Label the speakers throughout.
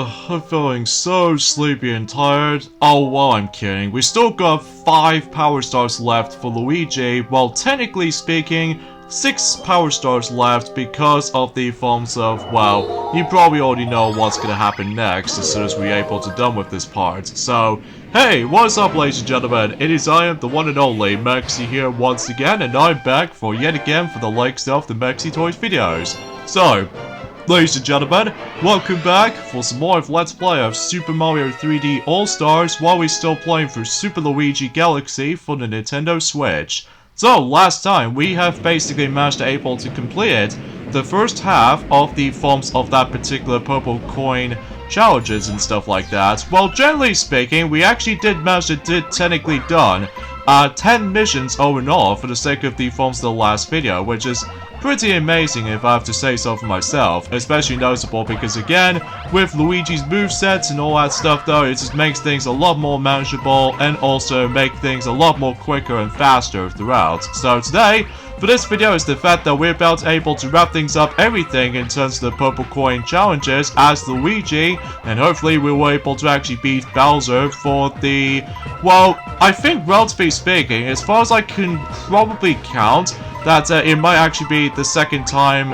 Speaker 1: I'm feeling so sleepy and tired. Oh, well, I'm kidding. We still got 5 power stars left for Luigi. Well, technically speaking, 6 power stars left because of the forms of, well, you probably already know what's gonna happen next as soon as we're able to done with this part. So, hey, what's up, ladies and gentlemen? It is I am the one and only Maxi here once again, and I'm back for yet again for the likes of the Maxi Toys videos. So, ladies and gentlemen, welcome back for some more of Let's Play of Super Mario 3D All-Stars while we're still playing through Super Luigi Galaxy for the Nintendo Switch. So, last time we have basically managed to able to complete the first half of the forms of that particular purple coin challenges and stuff like that. Well, generally speaking, we actually did manage to technically done 10 missions all in all for the sake of the forms of the last video, which is pretty amazing if I have to say so for myself, especially noticeable because again, with Luigi's movesets and all that stuff though, it just makes things a lot more manageable and also make things a lot more quicker and faster throughout. So today, for this video is the fact that we're about able to wrap things up everything in terms of the purple coin challenges as Luigi, and hopefully we were able to actually beat Bowser for the, well, I think relatively speaking, as far as I can probably count, that it might actually be the second time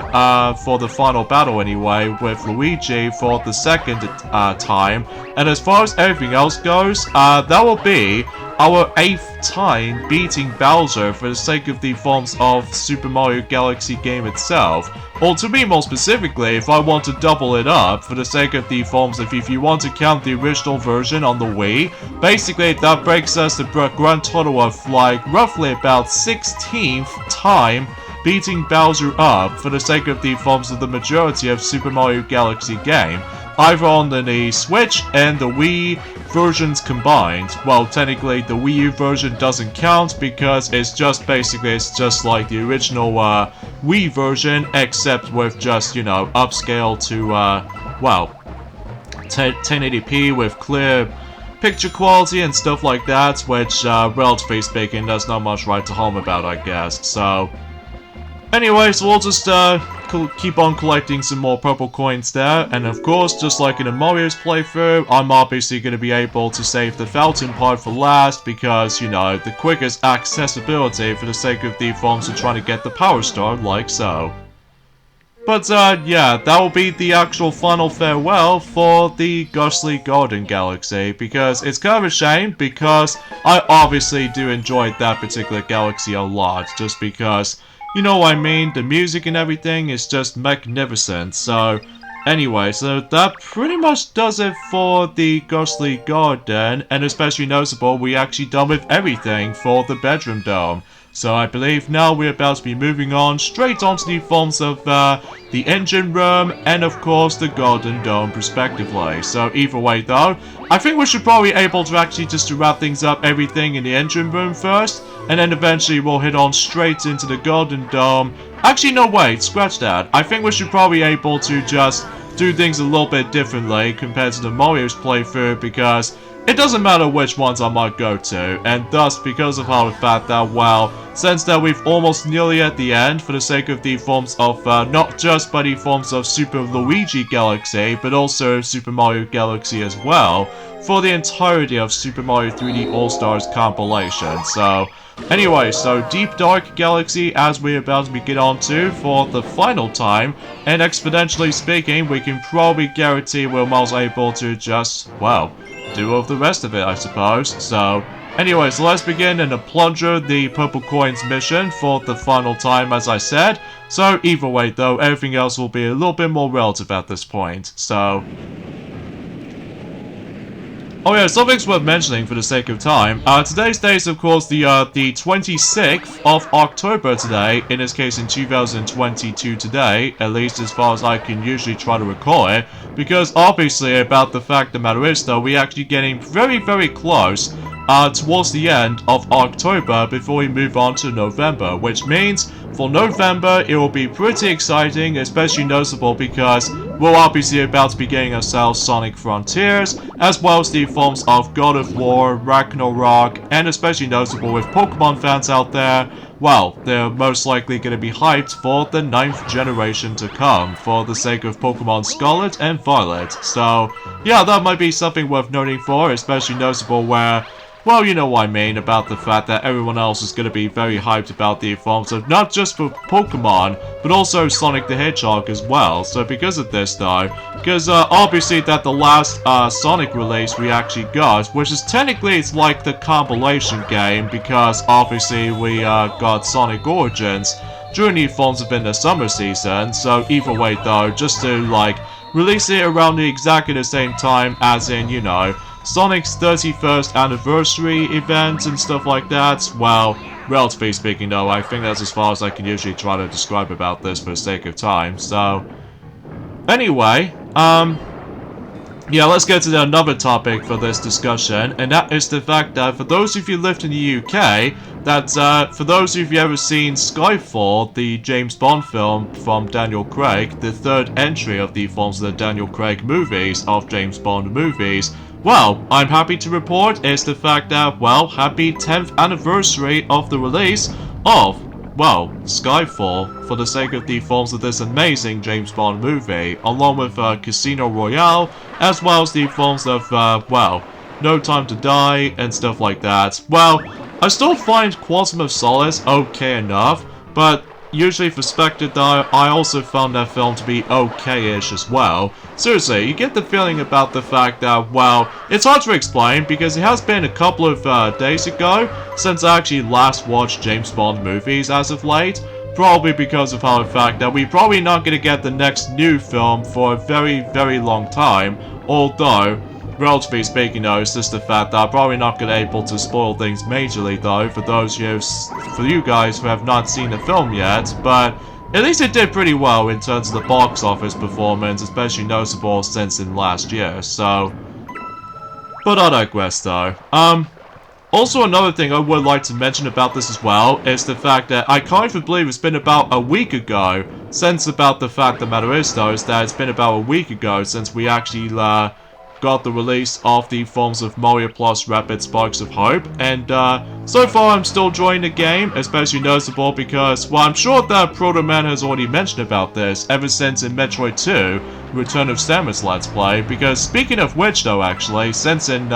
Speaker 1: for the final battle anyway, with Luigi for the second time. And as far as everything else goes, that will be our 8th time beating Bowser for the sake of the forms of Super Mario Galaxy game itself. Or to be more specifically, if I want to double it up for the sake of the forms of, if you want to count the original version on the Wii, basically that breaks us the grand total of like roughly about 16th time beating Bowser up for the sake of the forms of the majority of Super Mario Galaxy game, either on the Switch and the Wii versions combined. Well, technically the Wii U version doesn't count because it's just like the original Wii version, except with just, you know, upscale to, well, 1080p with clear picture quality and stuff like that, which, relatively speaking, there's not much right to home about, I guess. So, anyways, we'll just, keep on collecting some more purple coins there, and of course, just like in a Mario's playthrough, I'm obviously going to be able to save the fountain part for last because, you know, the quickest accessibility for the sake of the forms of trying to get the power star, like so. But, yeah, that will be the actual final farewell for the Ghostly Garden Galaxy, because it's kind of a shame, because I obviously do enjoy that particular galaxy a lot, just because, you know what I mean, the music and everything is just magnificent. So, anyway, so that pretty much does it for the Ghostly Garden, and especially noticeable, we actually done with everything for the Bedroom Dome. So I believe now we're about to be moving on straight onto the forms of the Engine Room and of course the Garden Dome respectively. So either way though, I think we should probably be able to actually just to wrap things up everything in the Engine Room first, and then eventually we'll head on straight into the Garden Dome. Actually no, wait, scratch that. I think we should probably be able to just do things a little bit differently compared to the Mario's playthrough, because it doesn't matter which ones I might go to, and thus, because of how the fact that, well, since that we've almost nearly at the end, for the sake of the forms of, not just by the forms of Super Luigi Galaxy, but also Super Mario Galaxy as well, for the entirety of Super Mario 3D All-Stars compilation. So, anyway, so Deep Dark Galaxy, as we're about to get on to for the final time, and exponentially speaking, we can probably guarantee we're most able to just, well, do all the rest of it, I suppose. So, anyways, let's begin and plunger the Purple Coins mission for the final time, as I said. So, either way, though, everything else will be a little bit more relative at this point. So, oh yeah, something's worth mentioning for the sake of time. Today's date is, of course, the 26th of October today, in this case in 2022 today, at least as far as I can usually try to recall it, because obviously about the fact the matter is, though, we're actually getting very, very close towards the end of October before we move on to November, which means for November it will be pretty exciting, especially noticeable because we're obviously about to be getting ourselves Sonic Frontiers, as well as the forms of God of War, Ragnarok, and especially notable with Pokemon fans out there, well, they're most likely going to be hyped for the 9th generation to come, for the sake of Pokemon Scarlet and Violet. So, yeah, that might be something worth noting for, especially notable where, well, you know what I mean, about the fact that everyone else is going to be very hyped about the forms of not just for Pokemon, but also Sonic the Hedgehog as well. So because of this though, because obviously that the last Sonic release we actually got, which is technically it's like the compilation game, because obviously we got Sonic Origins during the forms of in the summer season, so either way though, just to like release it around exactly the same time as in, you know, Sonic's 31st anniversary event and stuff like that. Well, relatively speaking though, I think that's as far as I can usually try to describe about this for the sake of time. So, anyway, yeah, let's get to another topic for this discussion, and that is the fact that for those of you who lived in the UK, that for those of you who ever seen Skyfall, the James Bond film from Daniel Craig, the third entry of the forms of the Daniel Craig movies, of James Bond movies, well, I'm happy to report is the fact that, well, happy 10th anniversary of the release of, well, Skyfall, for the sake of the forms of this amazing James Bond movie, along with Casino Royale, as well as the forms of, well, No Time to Die, and stuff like that. Well, I still find Quantum of Solace okay enough, but usually for Spectre though, I also found that film to be okay-ish as well. Seriously, you get the feeling about the fact that, well, it's hard to explain because it has been a couple of days ago since I actually last watched James Bond movies as of late. Probably because of how the fact that we're probably not going to get the next new film for a very, very long time. Although, relatively speaking though, it's just the fact that I'm probably not going to be able to spoil things majorly though for those for you guys who have not seen the film yet, but at least it did pretty well in terms of the box office performance, especially noticeable since in last year, so. But I digress though. Also another thing I would like to mention about this as well is the fact that I can't even believe it's been about a week ago since about the fact the matter is though is that it's been about a week ago since we actually got the release of the forms of Mario Plus Rapid Sparks of Hope, and so far I'm still enjoying the game, especially noticeable because, well, I'm sure that Proto Man has already mentioned about this ever since in Metroid 2, Return of Samus Let's Play, because speaking of which though actually, since in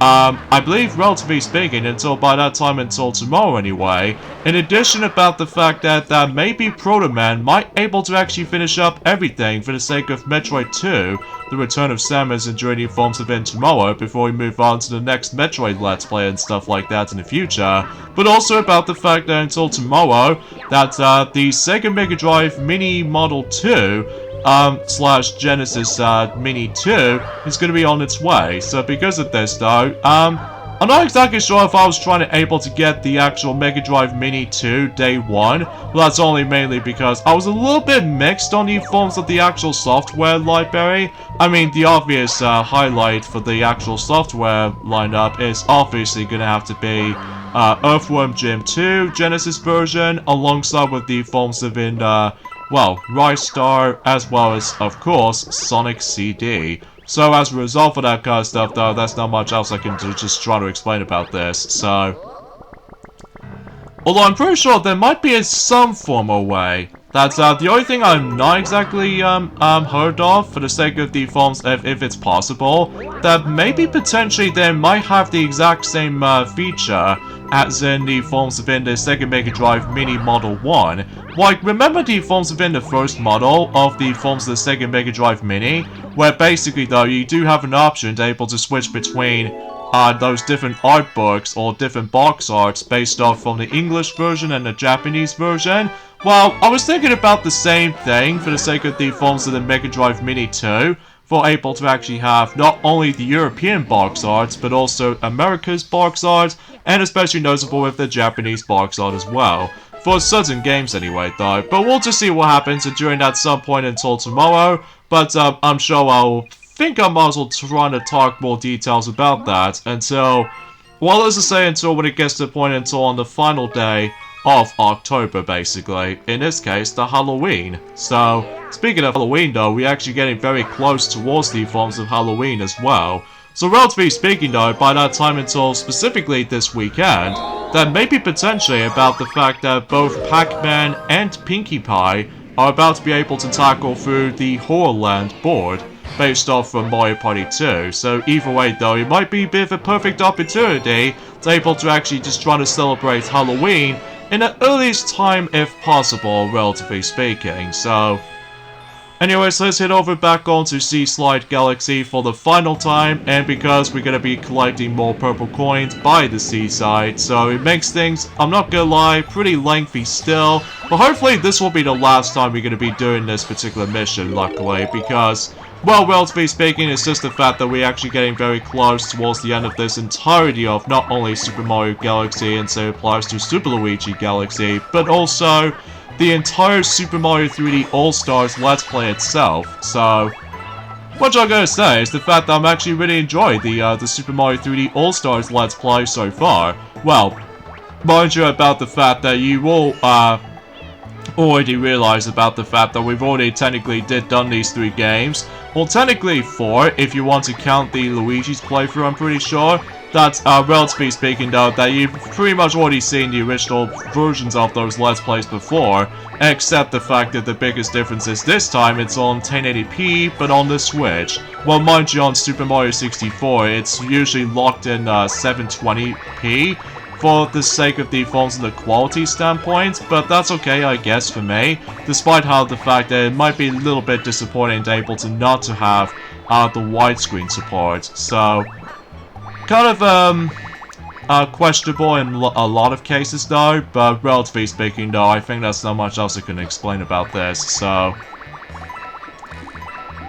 Speaker 1: I believe, relatively speaking, until by that time, until tomorrow anyway, in addition about the fact that maybe Proto Man might able to actually finish up everything for the sake of Metroid 2, the Return of Samus and Journey Forms of In tomorrow before we move on to the next Metroid Let's Play and stuff like that in the future, but also about the fact that until tomorrow, that the Sega Mega Drive Mini Model 2 slash Genesis Mini 2 is going to be on its way. So because of this though, I'm not exactly sure if I was trying to able to get the actual Mega Drive Mini 2 day one. Well, that's only mainly because I was a little bit mixed on the forms of the actual software library. I mean, the obvious highlight for the actual software lineup is obviously going to have to be Earthworm Jim 2 Genesis version, alongside with the forms of in well, Rise Star, as well as, of course, Sonic CD. So as a result of that kind of stuff, though, that's not much else I can do, just try to explain about this, so. Although I'm pretty sure there might be some formal way. That's the only thing I'm not exactly heard of, for the sake of the forms, if it's possible, that maybe potentially they might have the exact same feature as in the forms within the Sega Mega Drive Mini Model 1. Like, remember the forms within the first model of the forms of the Sega Mega Drive Mini? Where basically, though, you do have an option to able to switch between those different art books or different box arts based off from the English version and the Japanese version. Well, I was thinking about the same thing for the sake of the forms of the Mega Drive Mini 2. For able to actually have not only the European box arts, but also America's box art, and especially noticeable with the Japanese box art as well. For certain games anyway, though. But we'll just see what happens during that some point until tomorrow. But I'm sure I might as well try to talk more details about that until, well, let's just say until when it gets to the point until on the final day of October, basically. In this case, the Halloween. So, speaking of Halloween though, we're actually getting very close towards the forms of Halloween as well. So relatively speaking though, by that time until specifically this weekend, that may be potentially about the fact that both Pac-Man and Pinkie Pie are about to be able to tackle through the Horrorland board, based off from Mario Party 2. So either way though, it might be a bit of a perfect opportunity to able to actually just try to celebrate Halloween in the earliest time if possible, relatively speaking. So anyways, let's head over back onto Sea Slide Galaxy for the final time, and because we're gonna be collecting more purple coins by the seaside, so it makes things, I'm not gonna lie, pretty lengthy still, but hopefully this will be the last time we're gonna be doing this particular mission, luckily, because, well, relatively speaking, it's just the fact that we're actually getting very close towards the end of this entirety of not only Super Mario Galaxy, and so it applies to Super Luigi Galaxy, but also the entire Super Mario 3D All-Stars Let's Play itself. So, what I'm gonna say is the fact that I'm actually really enjoying the Super Mario 3D All-Stars Let's Play so far. Well, mind you about the fact that you will, already realize about the fact that we've already technically done these 3 games. Well, technically 4, if you want to count the Luigi's playthrough, I'm pretty sure. That's, relatively speaking though, that you've pretty much already seen the original versions of those Let's Plays before, except the fact that the biggest difference is this time it's on 1080p, but on the Switch. Well, mind you, on Super Mario 64, it's usually locked in 720p, for the sake of the phones and the quality standpoint, but that's okay, I guess, for me, despite how the fact that it might be a little bit disappointing to able to not to have the widescreen support. So, kind of questionable in a lot of cases though, but relatively speaking though, I think there's not much else I can explain about this, so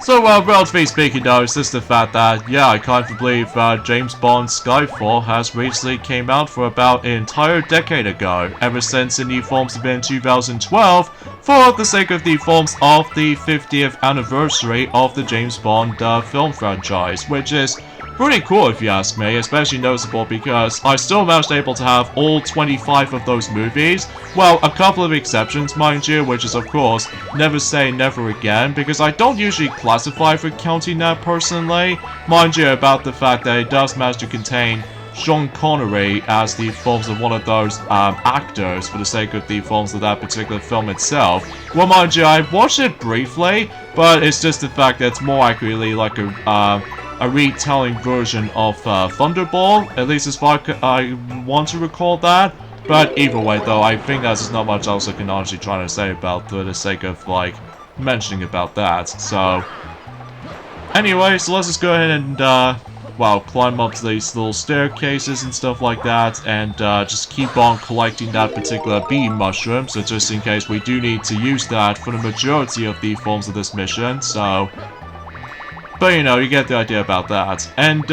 Speaker 1: relatively speaking though, it's just the fact that, yeah, I can't believe James Bond Skyfall has recently came out for about an entire decade ago, ever since the new films have been 2012, for the sake of the films of the 50th anniversary of the James Bond film franchise, which is pretty cool if you ask me, especially noticeable because I still managed able to have all 25 of those movies. Well, a couple of exceptions, mind you, which is of course, never say never again, because I don't usually classify for counting that personally. Mind you, about the fact that it does manage to contain Sean Connery as the films of one of those actors for the sake of the films of that particular film itself. Well, mind you, I watched it briefly, but it's just the fact that it's more accurately like a retelling version of Thunderball, at least as far as I want to recall that. But either way though, I think there's just not much else I can honestly try to say about for the sake of like mentioning about that. So anyway, so let's just go ahead and well, climb up to these little staircases and stuff like that, and just keep on collecting that particular bee mushroom, so just in case we do need to use that for the majority of the forms of this mission, so but you know, you get the idea about that. And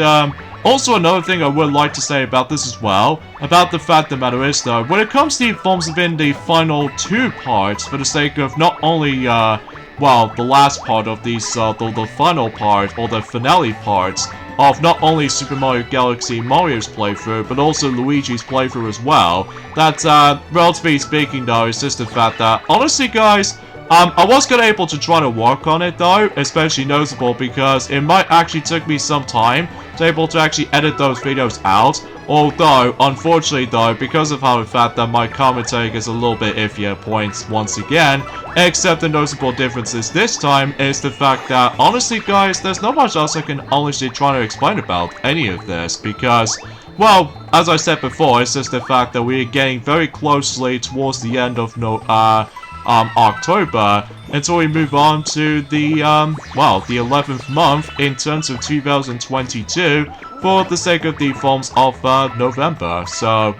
Speaker 1: also another thing I would like to say about this as well, about the fact the matter is though, when it comes to the forms within the final 2 parts, for the sake of not only, well, the last part of these, the final part, or the finale parts, of not only Super Mario Galaxy Mario's playthrough, but also Luigi's playthrough as well, that, relatively speaking though, it's just the fact that, honestly guys, I was gonna able to try to work on it though, especially noticeable because it might actually took me some time to able to actually edit those videos out, although, unfortunately though, because of how the fact that my commentary is a little bit iffy at points once again, except the noticeable differences this time is the fact that, honestly guys, there's not much else I can honestly try to explain about any of this, because, well, as I said before, it's just the fact that we're getting very closely towards the end of October, until we move on to the, well, the 11th month in terms of 2022, for the sake of the films of, November, so,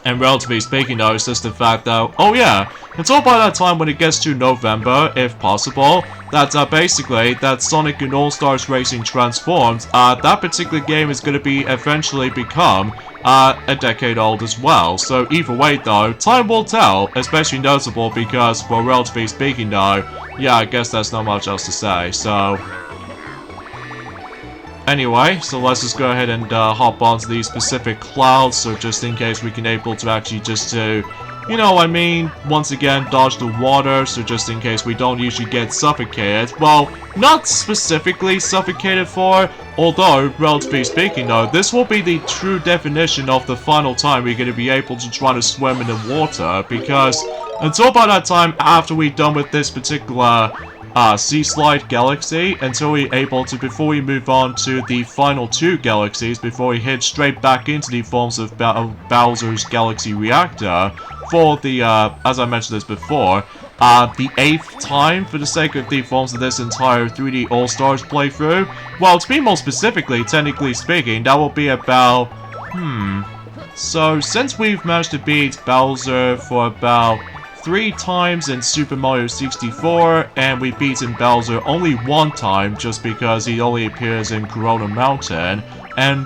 Speaker 1: and relatively speaking though, it's just the fact that, oh yeah, until by that time when it gets to November, if possible, that, basically, that Sonic and All-Stars Racing Transformed, that particular game is going to be eventually become, a decade old as well. So either way though, time will tell, especially noticeable because, well, relatively speaking though, yeah, I guess there's not much else to say, so Anyway, so let's just go ahead and hop onto these specific clouds, so just in case we can able to actually just to, you know what I mean, once again, dodge the water, so just in case we don't usually get suffocated. Well, not specifically suffocated for, although, relatively speaking though, this will be the true definition of the final time we're going to be able to try to swim in the water, because until by that time, after we're done with this particular Sea Slide Galaxy, until we're able to, before we move on to the final 2 galaxies, before we head straight back into the forms of Bowser's Galaxy Reactor, for the, as I mentioned this before, the 8th time for the sake of the forms of this entire 3D All-Stars playthrough. Well, to be more specifically, technically speaking, that will be about, so since we've managed to beat Bowser for about 3 times in Super Mario 64, and we've beaten Bowser only 1 time just because he only appears in Corona Mountain, and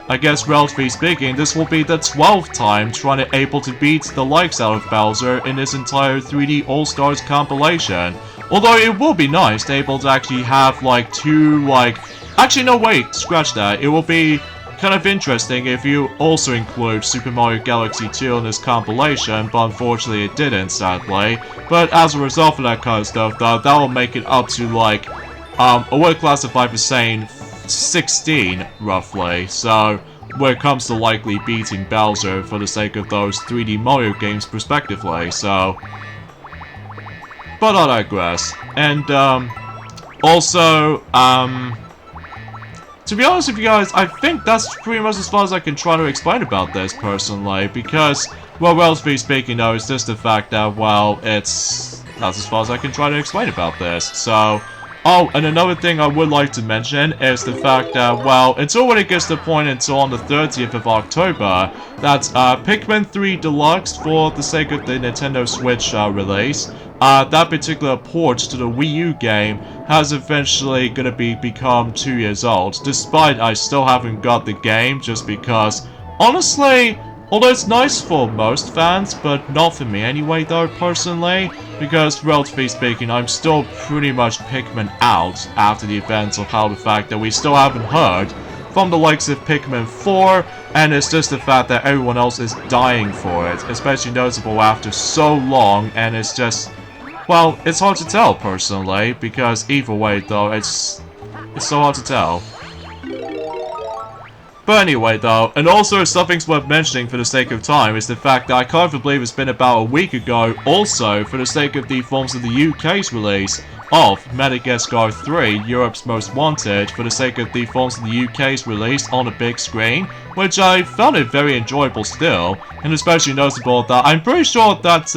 Speaker 1: I guess relatively speaking, this will be the 12th time trying to able to beat the likes out of Bowser in this entire 3D All-Stars compilation. Although it will be nice to able to actually have like 2 like... Actually no wait, scratch that. It will be kind of interesting if you also include Super Mario Galaxy 2 in this compilation, but unfortunately it didn't, sadly. But as a result of that kind of stuff, though, that will make it up to like, I would classify for saying 16, roughly. So, when it comes to likely beating Bowser for the sake of those 3D Mario games prospectively, so... But I digress. And, also, to be honest with you guys, I think that's pretty much as far as I can try to explain about this, personally, because, well, relatively speaking, though, it's just the fact that, well, that's as far as I can try to explain about this, so... Oh, and another thing I would like to mention is the fact that, well, until when it gets to the point until on the 30th of October, that Pikmin 3 Deluxe, for the sake of the Nintendo Switch release, that particular port to the Wii U game has eventually gonna become 2 years old, despite I still haven't got the game, just because, honestly, although it's nice for most fans, but not for me anyway though, personally, because relatively speaking, I'm still pretty much Pikmin out after the events of how the fact that we still haven't heard from the likes of Pikmin 4, and it's just the fact that everyone else is dying for it, especially noticeable after so long, and it's just, well, it's hard to tell personally, because either way though, it's so hard to tell. But anyway though, and also something's worth mentioning for the sake of time is the fact that I can't even believe it's been about a week ago also for the sake of the forms of the UK's release of Madagascar 3, Europe's Most Wanted, for the sake of the forms of the UK's release on a big screen, which I found it very enjoyable still, and especially noticeable that I'm pretty sure that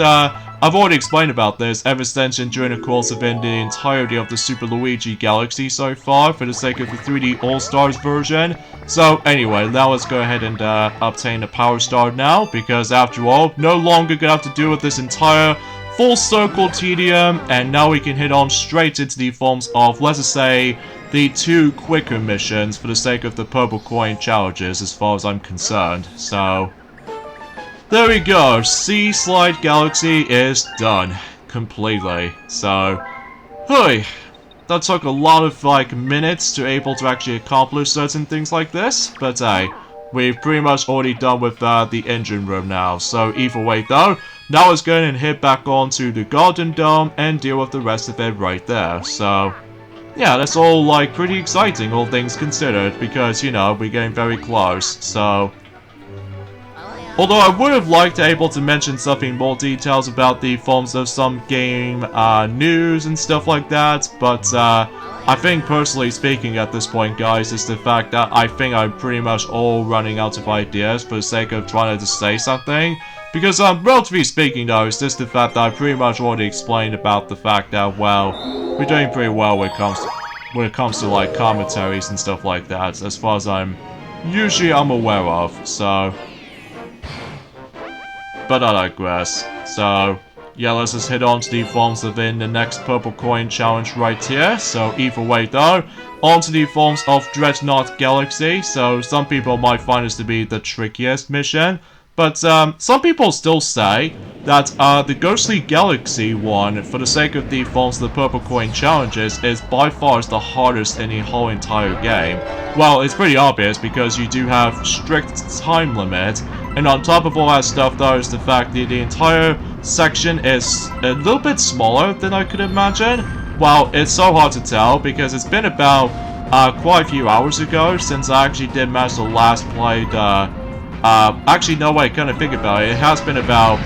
Speaker 1: I've already explained about this ever since and during the course of the entirety of the Super Luigi Galaxy so far for the sake of the 3D All-Stars version. So anyway, now let's go ahead and obtain a Power Star now, because after all, no longer gonna have to deal with this entire full circle tedium, and now we can hit on straight into the forms of, let's just say, the 2 quicker missions for the sake of the purple coin challenges as far as I'm concerned. So, there we go, Sea Slide Galaxy is done. Completely. So, hey, that took a lot of, like, minutes to able to actually accomplish certain things like this, but hey, we've pretty much already done with the engine room now, so either way though, now let's go and head back on to the Garden Dome and deal with the rest of it right there, so... Yeah, that's all, like, pretty exciting, all things considered, because, you know, we're getting very close, so... Although I would have liked to able to mention something more details about the forms of some game news and stuff like that, but I think personally speaking at this point, guys, is the fact that I think I'm pretty much all running out of ideas for the sake of trying to say something. Because relatively speaking though, it's just the fact that I pretty much already explained about the fact that, well, we're doing pretty well when it comes to like commentaries and stuff like that, as far as I'm aware of, so... But I digress. So, yeah, let's just head on to the forms within the next purple coin challenge right here. So, either way though, on to the forms of Dreadnought Galaxy. So, some people might find this to be the trickiest mission. But some people still say that the Ghostly Galaxy one, for the sake of the Forms of the Purple Coin challenges, is by far the hardest in the whole entire game. Well, it's pretty obvious because you do have strict time limit, and on top of all that stuff though is the fact that the entire section is a little bit smaller than I could imagine. Well, it's so hard to tell because it's been about quite a few hours ago since I actually did manage to last played, actually no wait, kind of think about it, it has been about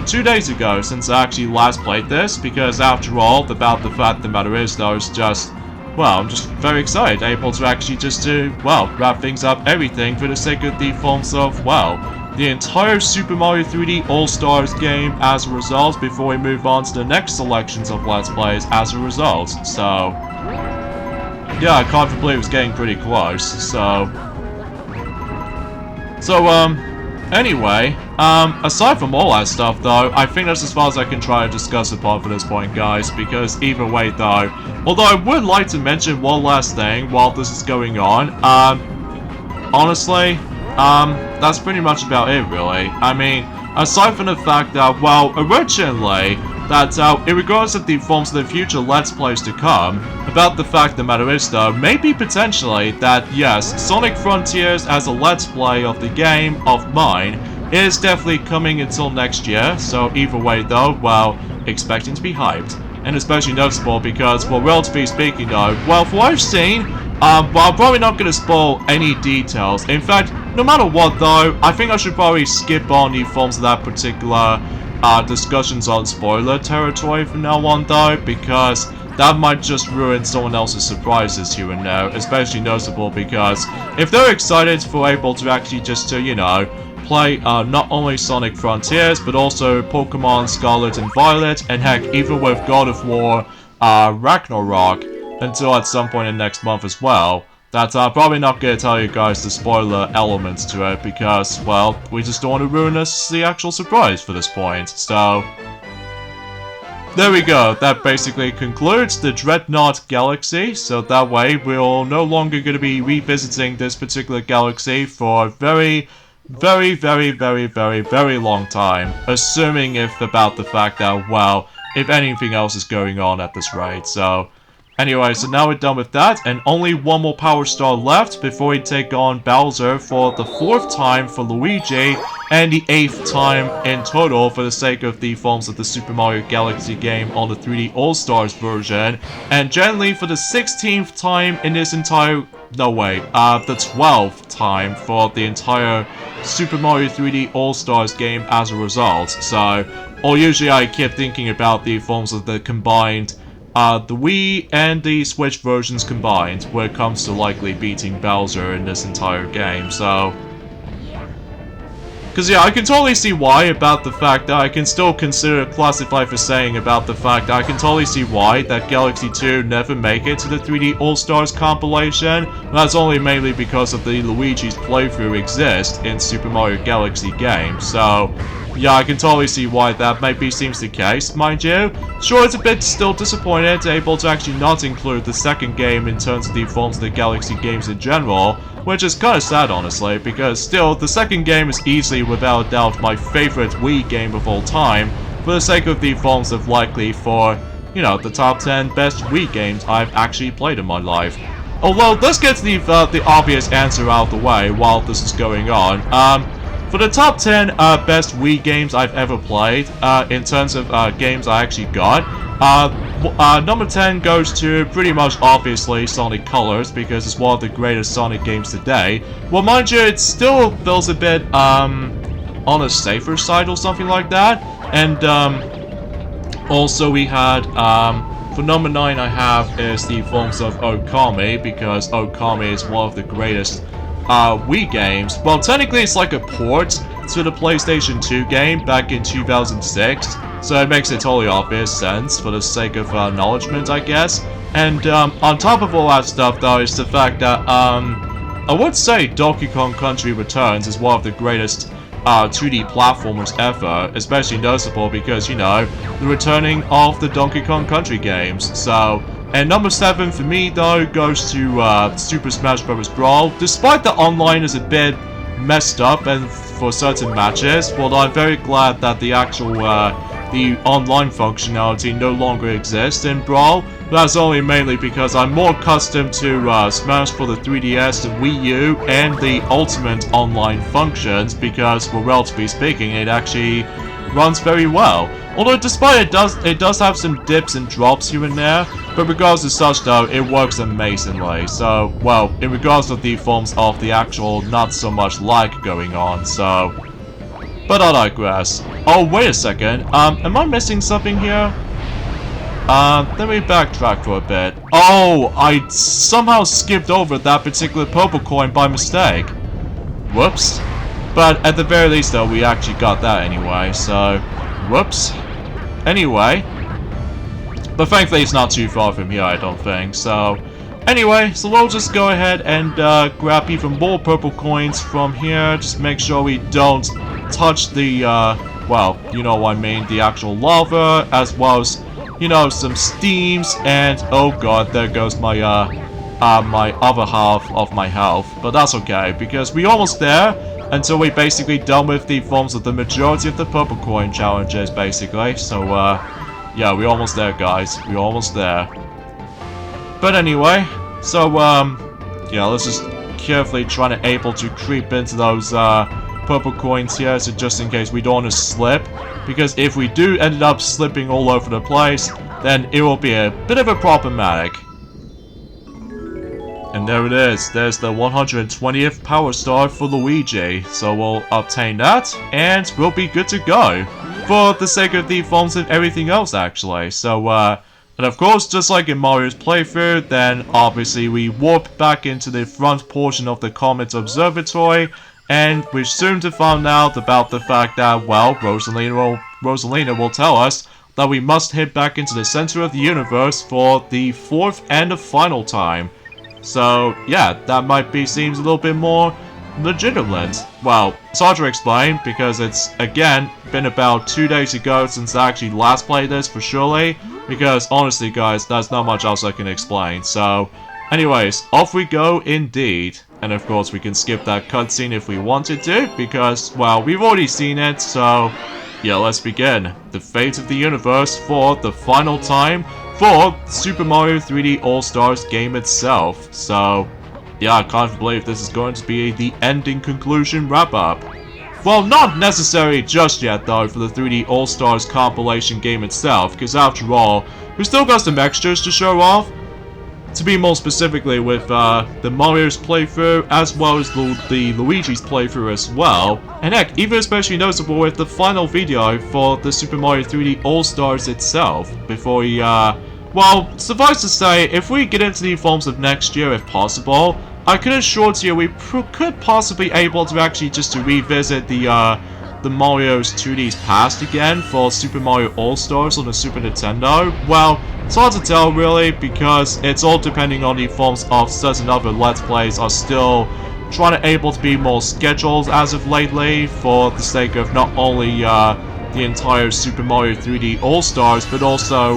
Speaker 1: 2 days ago since I actually last played this, because after all, about the fact the matter is though, is just, well, I'm just very excited, able to actually just to, well, wrap things up everything for the sake of the Forms of, well, the entire Super Mario 3D All-Stars game as a result, before we move on to the next selections of Let's Plays as a result. So, yeah, I can't believe it's getting pretty close, anyway, aside from all that stuff though, I think that's as far as I can try to discuss upon for this point, guys, because either way though, although I would like to mention one last thing while this is going on, honestly, that's pretty much about it, really. I mean, aside from the fact that, well, originally, that, in regards to the Forms of the future Let's Plays to come, about the fact the matter is, though, maybe potentially that, yes, Sonic Frontiers as a Let's Play of the game of mine is definitely coming until next year, so either way, though, well, expecting to be hyped. And especially noticeable because, well, relatively speaking, though, well, from what I've seen, well, I'm probably not going to spoil any details. In fact, no matter what, though, I think I should probably skip on the Forms of that particular discussions on spoiler territory from now on, though, because that might just ruin someone else's surprises here and there, especially noticeable because if they're excited for able to actually just to, you know, play not only Sonic Frontiers, but also Pokemon Scarlet and Violet, and heck, even with God of War Ragnarok, until at some point in next month as well, that I'm probably not going to tell you guys the spoiler elements to it, because, well, we just don't want to ruin us the actual surprise for this point, so... There we go, that basically concludes the Dreadnought Galaxy, so that way we're no longer going to be revisiting this particular galaxy for a very long time, assuming if about the fact that, well, if anything else is going on at this rate, so... Anyway, so now we're done with that, and only one more Power Star left before we take on Bowser for the 4th time for Luigi, and the 8th time in total for the sake of the Forms of the Super Mario Galaxy game on the 3D All-Stars version, and generally for the 16th time in this entire... no way, the 12th time for the entire Super Mario 3D All-Stars game as a result, so... Or usually I keep thinking about the Forms of the combined... the Wii and the Switch versions combined, when it comes to likely beating Bowser in this entire game, so... Because yeah, I can totally see why about the fact that I can still consider classify for saying about the fact that I can totally see why that Galaxy 2 never make it to the 3D All-Stars compilation. That's only mainly because of the Luigi's playthrough exist in Super Mario Galaxy game, so... Yeah, I can totally see why that maybe seems the case, mind you. Sure, it's a bit still disappointed able to actually not include the second game in terms of the Forms of the Galaxy games in general, which is kinda sad honestly, because still, the second game is easily without a doubt my favorite Wii game of all time, for the sake of the Forms of likely for, you know, the top 10 best Wii games I've actually played in my life. Although, let's get to the obvious answer out of the way while this is going on. For the top 10 best Wii games I've ever played, in terms of games I actually got, number 10 goes to pretty much obviously Sonic Colors, because it's one of the greatest Sonic games today. Well, mind you, it still feels a bit on the safer side or something like that. And also we had, for number 9 I have is the Forms of Okami, because Okami is one of the greatest Wii games. Well, technically it's like a port to the PlayStation 2 game back in 2006, so it makes a totally obvious sense for the sake of acknowledgement, I guess. And on top of all that stuff, though, is the fact that I would say Donkey Kong Country Returns is one of the greatest 2D platformers ever, especially noticeable because, you know, the returning of the Donkey Kong Country games, so... And number 7 for me, though, goes to Super Smash Bros. Brawl. Despite the online is a bit messed up and for certain matches. Well, I'm very glad that the actual, the online functionality no longer exists in Brawl. That's only mainly because I'm more accustomed to Smash for the 3DS and Wii U and the Ultimate online functions because, well, relatively speaking, it actually runs very well. Although despite it does have some dips and drops here and there, but regardless of such though, it works amazingly. So, well, in regards to the forms of the actual not so much lag going on, so... But I digress. Oh, wait a second, am I missing something here? Let me backtrack for a bit. Oh, I somehow skipped over that particular purple coin by mistake. Whoops. But at the very least though, we actually got that anyway, so... Whoops. Anyway. But thankfully it's not too far from here, I don't think, so... Anyway, so we'll just go ahead and grab even more purple coins from here. Just make sure we don't touch the, well, you know what I mean, the actual lava, as well as, you know, some steams, and oh god, there goes my, my other half of my health. But that's okay, because we're almost there, until we're basically done with the forms of the majority of the purple coin challenges, basically. So, yeah, we're almost there, guys. We're almost there. But anyway, so, yeah, let's just carefully try to able to creep into those, purple coins here, so just in case we don't want to slip, because if we do end up slipping all over the place, then it will be a bit of a problematic. And there it is, there's the 120th power star for Luigi, so we'll obtain that, and we'll be good to go, for the sake of the forms and everything else actually. So, and of course, just like in Mario's playthrough, then obviously we warp back into the front portion of the Comet Observatory, and we're soon to find out about the fact that, well, Rosalina will tell us that we must head back into the center of the universe for the fourth and final time. So, yeah, that might seems a little bit more legitimate. Well, it's hard to explain, because it's, again, been about 2 days ago since I actually last played this for surely, because honestly, guys, there's not much else I can explain. So, anyways, off we go indeed. And of course, we can skip that cutscene if we wanted to, because, well, we've already seen it, so... Yeah, let's begin. The fate of the universe for the final time for Super Mario 3D All-Stars game itself. So, yeah, I can't believe this is going to be the ending conclusion wrap-up. Well, not necessarily just yet, though, for the 3D All-Stars compilation game itself, because after all, we still got some extras to show off. To be more specifically with the Mario's playthrough, as well as the Luigi's playthrough as well. And heck, even especially noticeable with the final video for the Super Mario 3D All-Stars itself, before we, well, suffice to say, if we get into the forms of next year if possible, I can assure to you we could possibly able to actually just to revisit the Mario's 2D's past again for Super Mario All-Stars on the Super Nintendo. Well, it's hard to tell really, because it's all depending on the forms of certain other Let's Plays are still trying to able to be more scheduled as of lately, for the sake of not only the entire Super Mario 3D All-Stars, but also,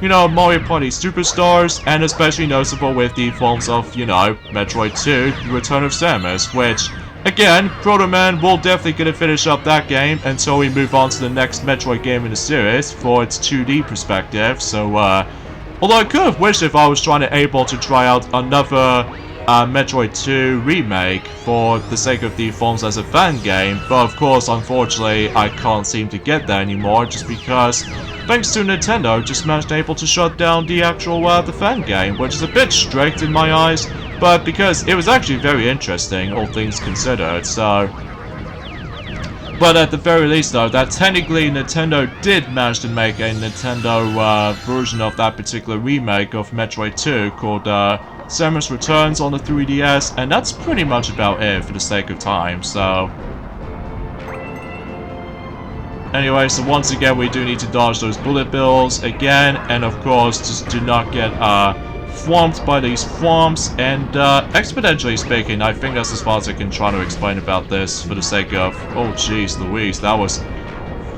Speaker 1: you know, Mario Party Superstars, and especially noticeable with the forms of, you know, Metroid 2, The Return of Samus, which, again, Proto Man will definitely gonna finish up that game until we move on to the next Metroid game in the series for its 2D perspective. So, although I could have wished if I was trying to able to try out another Metroid 2 remake for the sake of the forms as a fan game, but of course, unfortunately, I can't seem to get that anymore just because, thanks to Nintendo, just managed able to shut down the actual the fan game, which is a bit strict in my eyes. But because it was actually very interesting, all things considered, so... But at the very least though, that technically Nintendo did manage to make a Nintendo version of that particular remake of Metroid 2 called Samus Returns on the 3DS, and that's pretty much about it for the sake of time, so... Anyway, so once again we do need to dodge those bullet bills again, and of course just do not get swamped by these swamps, and exponentially speaking, I think that's as far as I can try to explain about this for the sake of... Oh jeez Louise, that was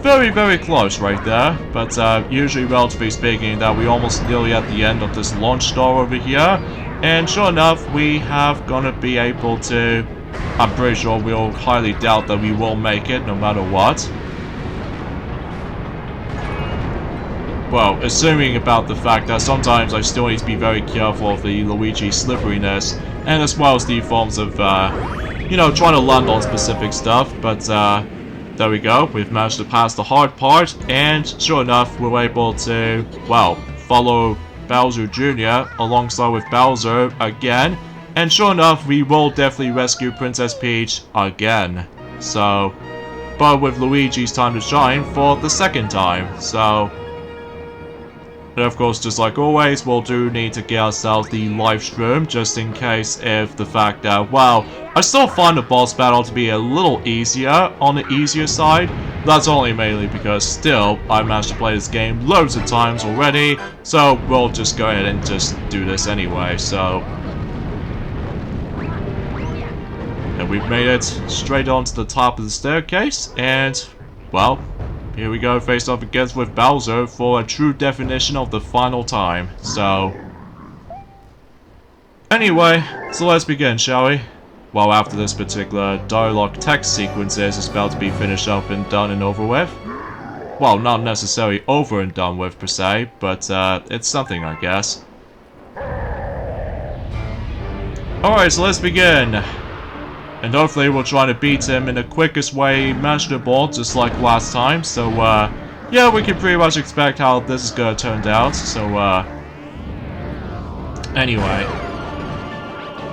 Speaker 1: very, very close right there, but usually relatively speaking that we almost nearly at the end of this launch star over here, and sure enough we have gonna be able to I'm pretty sure we'll highly doubt that we will make it no matter what. Well, assuming about the fact that sometimes I still need to be very careful of the Luigi slipperiness, and as well as the forms of, you know, trying to land on specific stuff, but, there we go, we've managed to pass the hard part, and sure enough, we're able to, well, follow Bowser Jr. alongside with Bowser again, and sure enough, we will definitely rescue Princess Peach again. So, but with Luigi's time to shine for the second time, so... And of course, just like always, we'll do need to get ourselves the live stream, just in case if the fact that, well, I still find the boss battle to be a little easier, on the easier side. That's only mainly because still, I managed to play this game loads of times already, so we'll just go ahead and just do this anyway, so... And we've made it straight onto the top of the staircase, and, well... Here we go, face off against with Bowser for a true definition of the final time, so... Anyway, so let's begin, shall we? Well, after this particular dialogue text sequence is about to be finished up and done and over with. Well, not necessarily over and done with per se, but it's something, I guess. Alright, so let's begin. And hopefully we'll try to beat him in the quickest way imaginable, just like last time. So, yeah, we can pretty much expect how this is gonna turn out. So, anyway.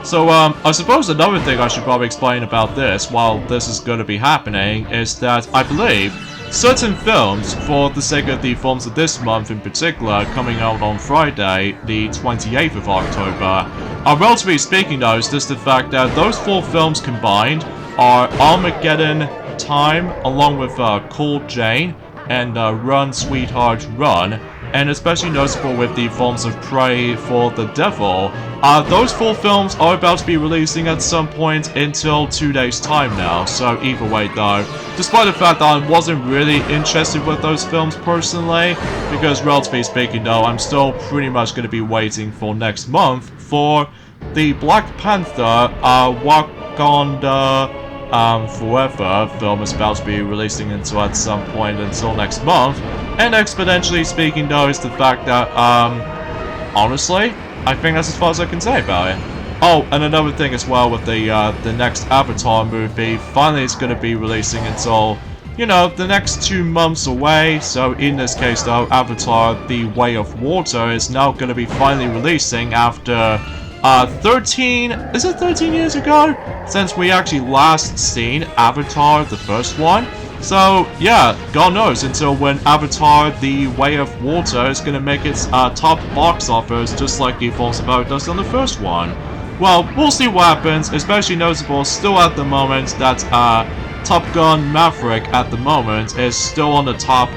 Speaker 1: So, I suppose another thing I should probably explain about this, while this is gonna be happening, is that I believe certain films, for the sake of the films of this month in particular, coming out on Friday, the 28th of October, relatively speaking though, is just the fact that those 4 films combined are Armageddon Time, along with Cool Jane, and Run Sweetheart Run, and especially noticeable with the films of Pray for the Devil. Those 4 films are about to be releasing at some point until 2 days time now, so either way though, despite the fact that I wasn't really interested with those films personally, because relatively speaking though, I'm still pretty much going to be waiting for next month for the Black Panther Wakanda Forever film is about to be releasing until at some point until next month. And exponentially speaking though is the fact that, honestly, I think that's as far as I can say about it. Oh, and another thing as well with the next Avatar movie, finally it's going to be releasing until, you know, the next 2 months away. So in this case though, Avatar The Way of Water is now going to be finally releasing after 13 years ago since we actually last seen Avatar, the first one. So yeah, God knows until when Avatar The Way of Water is gonna make its top box office just like the False About does on the first one. Well, we'll see what happens, especially noticeable still at the moment that Top Gun Maverick at the moment is still on the top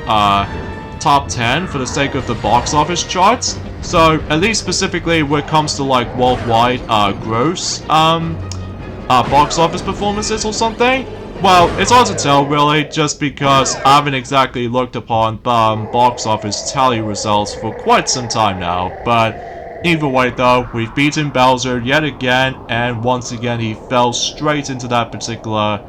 Speaker 1: 10 for the sake of the box office charts. So at least specifically when it comes to like worldwide gross box office performances or something. Well, it's hard to tell really, just because I haven't exactly looked upon box office tally results for quite some time now. But either way though, we've beaten Bowser yet again, and once again he fell straight into that particular,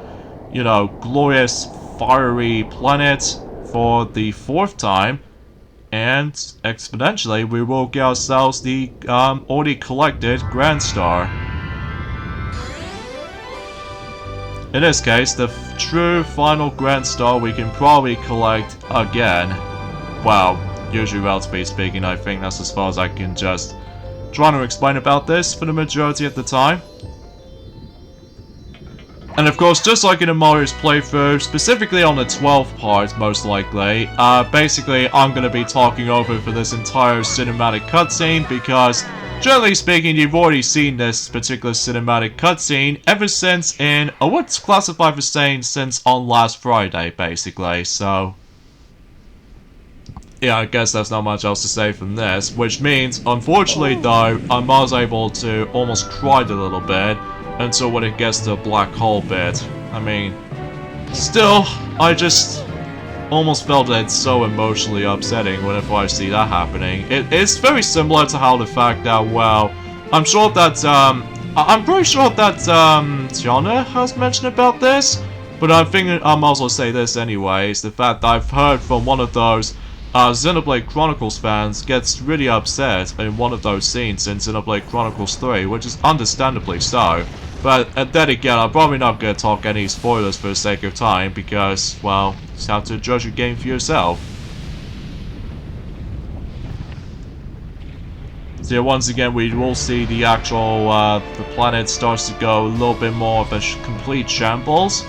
Speaker 1: you know, glorious fiery planet for the 4th time. And exponentially, we will get ourselves the already collected Grand Star. In this case, the true final Grand Star we can probably collect again. Well, usually relatively speaking, I think that's as far as I can just try to explain about this for the majority of the time. And of course, just like in a Mario's playthrough, specifically on the 12th part, most likely, basically I'm going to be talking over for this entire cinematic cutscene because, generally speaking, you've already seen this particular cinematic cutscene ever since I would classify for saying since on last Friday, basically, so... Yeah, I guess there's not much else to say from this, which means, unfortunately though, I was able to almost cry a little bit until when it gets to the black hole bit. I mean, still, I just almost felt that it's so emotionally upsetting whenever I see that happening. It's very similar to how the fact that, well, I'm sure that I'm pretty sure that Tiana has mentioned about this, but I think I might also say this anyways. The fact that I've heard from one of those Xenoblade Chronicles fans gets really upset in one of those scenes in Xenoblade Chronicles 3, which is understandably so. But then again, I'm probably not going to talk any spoilers for the sake of time because, well, you just have to judge your game for yourself. So yeah, once again, we will see the actual, the planet starts to go a little bit more of a complete shambles.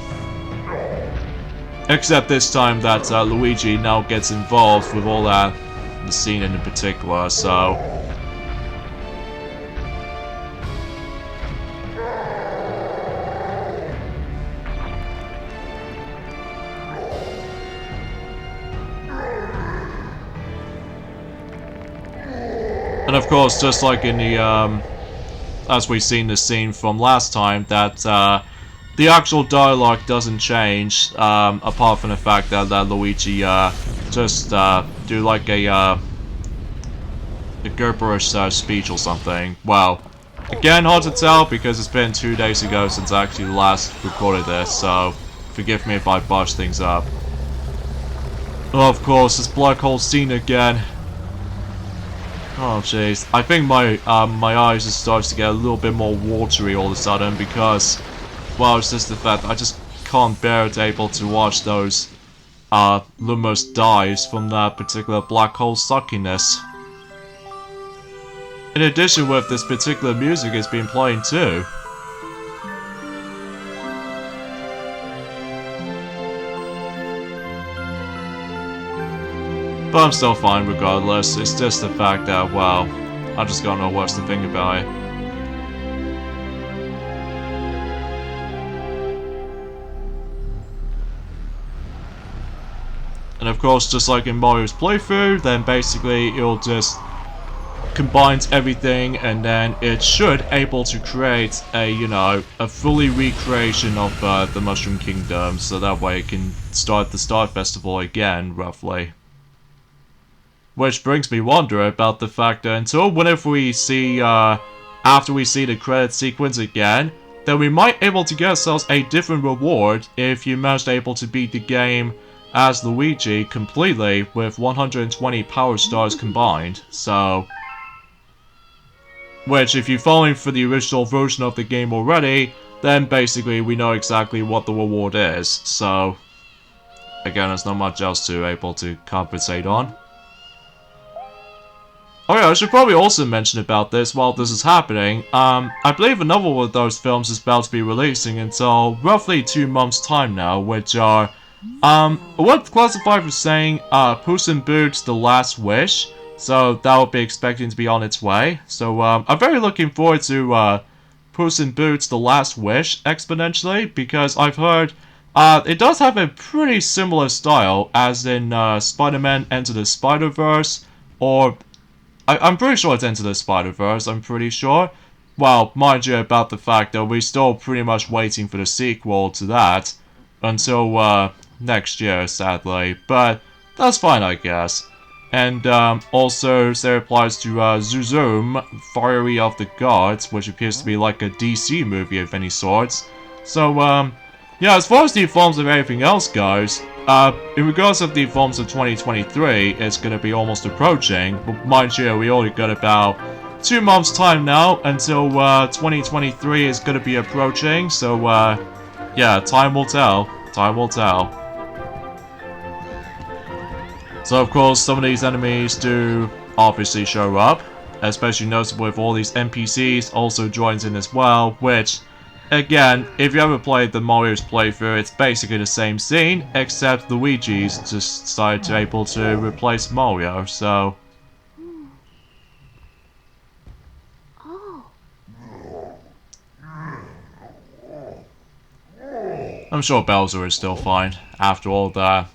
Speaker 1: Except this time that Luigi now gets involved with all that, the scene in particular, so... And of course, just like in the, as we've seen the scene from last time, that, the actual dialogue doesn't change, apart from the fact that, Luigi, just, do like a gibberish, speech or something. Well, again, hard to tell because it's been 2 days ago since I actually last recorded this, so forgive me if I botch things up. Oh, of course, this black hole scene again. Oh jeez, I think my my eyes just starts to get a little bit more watery all of a sudden because, well, it's just the fact that I just can't bear to able to watch those Lumos dies from that particular black hole suckiness. In addition with this particular music it's been playing too. But I'm still fine regardless, it's just the fact that, well, I just don't know what's to think about it. And of course, just like in Mario's playthrough, then basically it'll just combines everything and then it should able to create a, you know, a fully recreation of the Mushroom Kingdom, so that way it can start the Star Festival again, roughly. Which brings me wonder about the fact that until whenever we see, after we see the credit sequence again, then we might able to get ourselves a different reward if you manage to able to beat the game as Luigi completely with 120 power stars combined, so... Which, if you're falling for the original version of the game already, then basically we know exactly what the reward is, so... Again, there's not much else to able to compensate on. Oh yeah, I should probably also mention about this while this is happening. I believe another one of those films is about to be releasing until roughly 2 months' time now, which are, what classified for saying, Puss in Boots: The Last Wish. So that will be expecting to be on its way. So, I'm very looking forward to, Puss in Boots: The Last Wish exponentially, because I've heard, it does have a pretty similar style, as in, Spider-Man Enter the Spider-Verse, or... I'm pretty sure it's Into the Spider-Verse, I'm pretty sure. Well, mind you about the fact that we're still pretty much waiting for the sequel to that until next year, sadly. But that's fine, I guess. And also, it applies to Zoom, Fiery of the Gods, which appears to be like a DC movie of any sorts. So, yeah, as far as the forms of everything else goes, in regards of the forms of 2023, it's gonna be almost approaching. But mind you, we only got about 2 months' time now until 2023 is gonna be approaching. So, yeah, time will tell. Time will tell. So, of course, some of these enemies do obviously show up, especially noticeable with all these NPCs also joins in as well, which... Again, if you ever played the Mario's playthrough, it's basically the same scene, except Luigi's just decided to able to replace Mario, so... I'm sure Bowser is still fine, after all the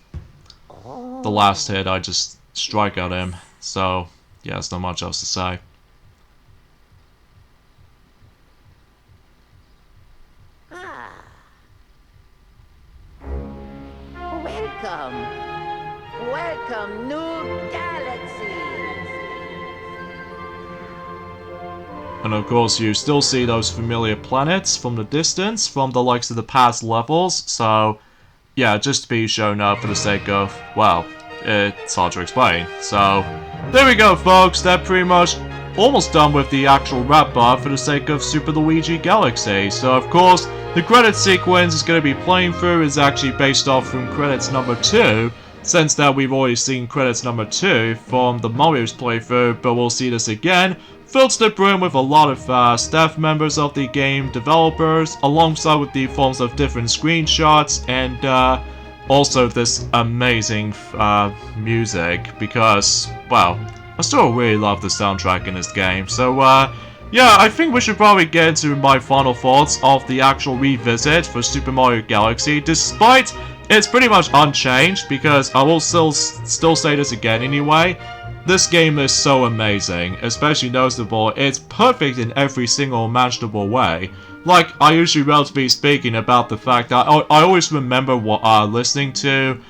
Speaker 1: last hit I just strike at him, so yeah, there's not much else to say.
Speaker 2: Welcome. Welcome, new galaxies.
Speaker 1: And of course, you still see those familiar planets from the distance, from the likes of the past levels, so yeah, just to be shown up for the sake of, well, it's hard to explain. So, there we go, folks. That pretty much almost done with the actual wrap up for the sake of Super Luigi Galaxy. So, of course, the credit sequence is going to be playing through is actually based off from credits number 2, since that we've already seen credits number 2 from the Mario's playthrough, but we'll see this again. Filled to the brim with a lot of staff members of the game developers, alongside with the forms of different screenshots, and also this amazing music, because, well, I still really love the soundtrack in this game. So, yeah, I think we should probably get into my final thoughts of the actual revisit for Super Mario Galaxy, despite it's pretty much unchanged, because I will still say this again anyway. This game is so amazing, especially noticeable, it's perfect in every single imaginable way. Like, I usually relatively speaking about the fact that I always remember listening to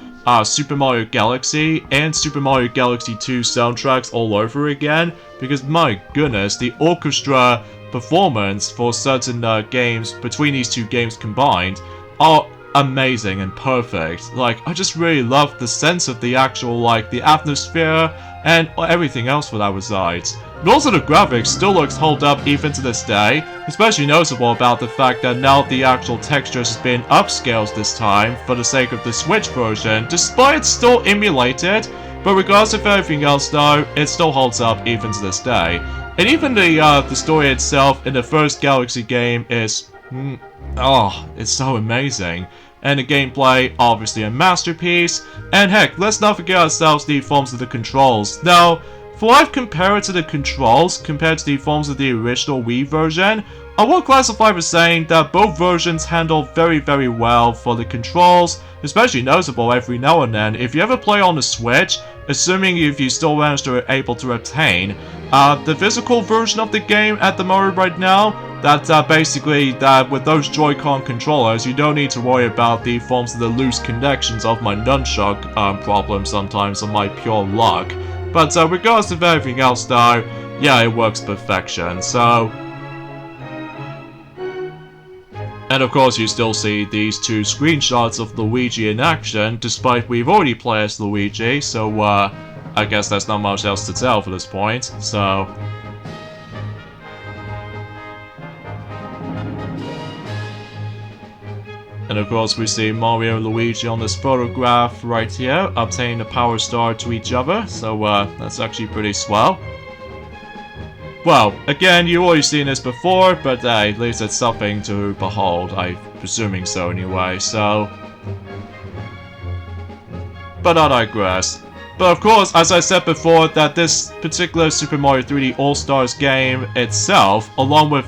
Speaker 1: Super Mario Galaxy and Super Mario Galaxy 2 soundtracks all over again, because my goodness, the orchestra performance for certain games between these two games combined are amazing and perfect. Like, I just really love the sense of the actual, like, the atmosphere and everything else for that resides. But also the graphics still looks hold up even to this day, especially noticeable about the fact that now the actual texture has been upscaled this time for the sake of the Switch version, despite it's still emulated, but regardless of everything else though, it still holds up even to this day. And even the story itself in the first Galaxy game is, it's so amazing. And the gameplay, obviously a masterpiece. And heck, let's not forget ourselves the forms of the controls. Now, for what I've compared to the controls compared to the forms of the original Wii version, I will classify for saying that both versions handle very well for the controls, especially noticeable every now and then. If you ever play on the Switch, assuming if you still manage to able to retain the physical version of the game at the moment right now, that basically that with those Joy-Con controllers, you don't need to worry about the forms of the loose connections of my nunchuck problem sometimes on my pure luck. But regardless of everything else though, yeah, it works perfection, so... And of course you still see these two screenshots of Luigi in action, despite we've already played as Luigi, so I guess there's not much else to tell for this point, so... And of course we see Mario and Luigi on this photograph right here, obtaining a power star to each other, so that's actually pretty swell. Well, again, you've already seen this before, but at least it's something to behold, I'm presuming so anyway, so... But I digress. But of course, as I said before, that this particular Super Mario 3D All-Stars game itself, along with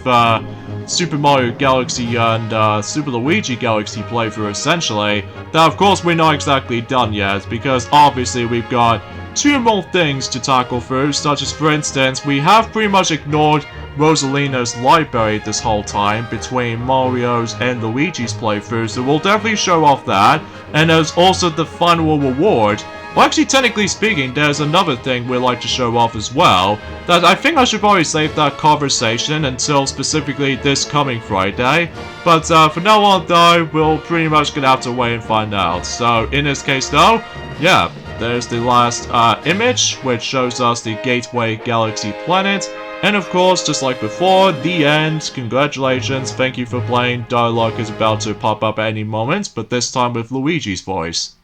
Speaker 1: Super Mario Galaxy and Super Luigi Galaxy playthrough essentially, that of course we're not exactly done yet, because obviously we've got 2 more things to tackle through, such as for instance, we have pretty much ignored Rosalina's library this whole time between Mario's and Luigi's playthrough, so we'll definitely show off that, and there's also the final reward. Well, actually, technically speaking, there's another thing we'd like to show off as well, that I think I should probably save that conversation until specifically this coming Friday, but for now on though, we'll pretty much gonna have to wait and find out. So, in this case though, yeah, there's the last image, which shows us the Gateway Galaxy planet, and of course, just like before, the end, congratulations, thank you for playing, dialogue is about to pop up at any moment, but this time with Luigi's voice.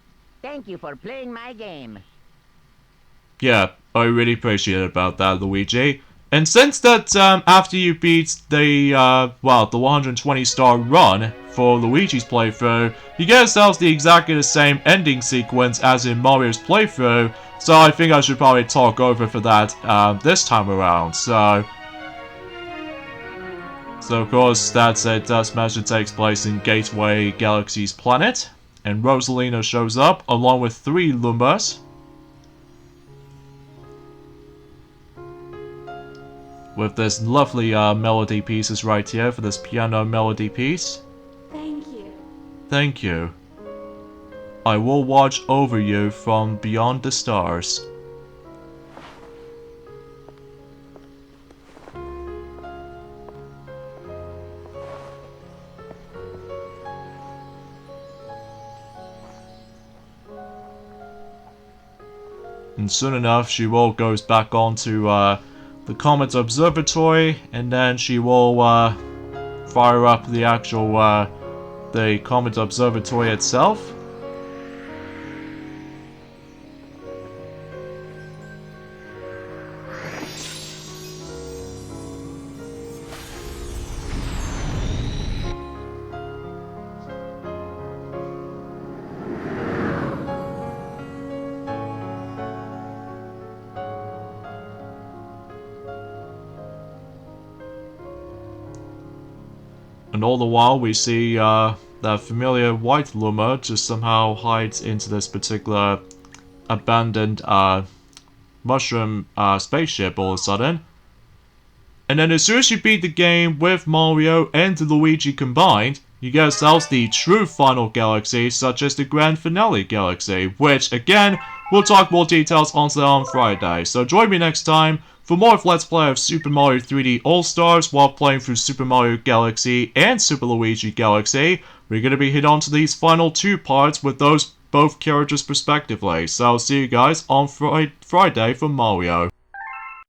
Speaker 2: Thank you for playing my game.
Speaker 1: Yeah, I really appreciate it about that, Luigi. And since that, after you beat the, well, the 120 star run for Luigi's playthrough, you get yourselves exactly the same ending sequence as in Mario's playthrough, so I think I should probably talk over for that, this time around, so... So of course, that's it, Smash takes place in Gateway Galaxy's planet. And Rosalina shows up, along with 3 Lumbas. With this lovely melody pieces right here for this piano melody piece.
Speaker 3: Thank you.
Speaker 1: Thank you. I will watch over you from beyond the stars. And soon enough, she will goes back on to the Comet Observatory, and then she will fire up the actual the Comet Observatory itself. And all the while we see that familiar white Luma just somehow hides into this particular abandoned mushroom spaceship all of a sudden. And then as soon as you beat the game with Mario and Luigi combined, you get yourselves the true final galaxy, such as the Grand Finale Galaxy, which, again, we'll talk more details on that on Friday. So join me next time for more of Let's Play of Super Mario 3D All-Stars while playing through Super Mario Galaxy and Super Luigi Galaxy. We're going to be hit on to these final two parts with those both characters respectively. So I'll see you guys on Friday for Mario.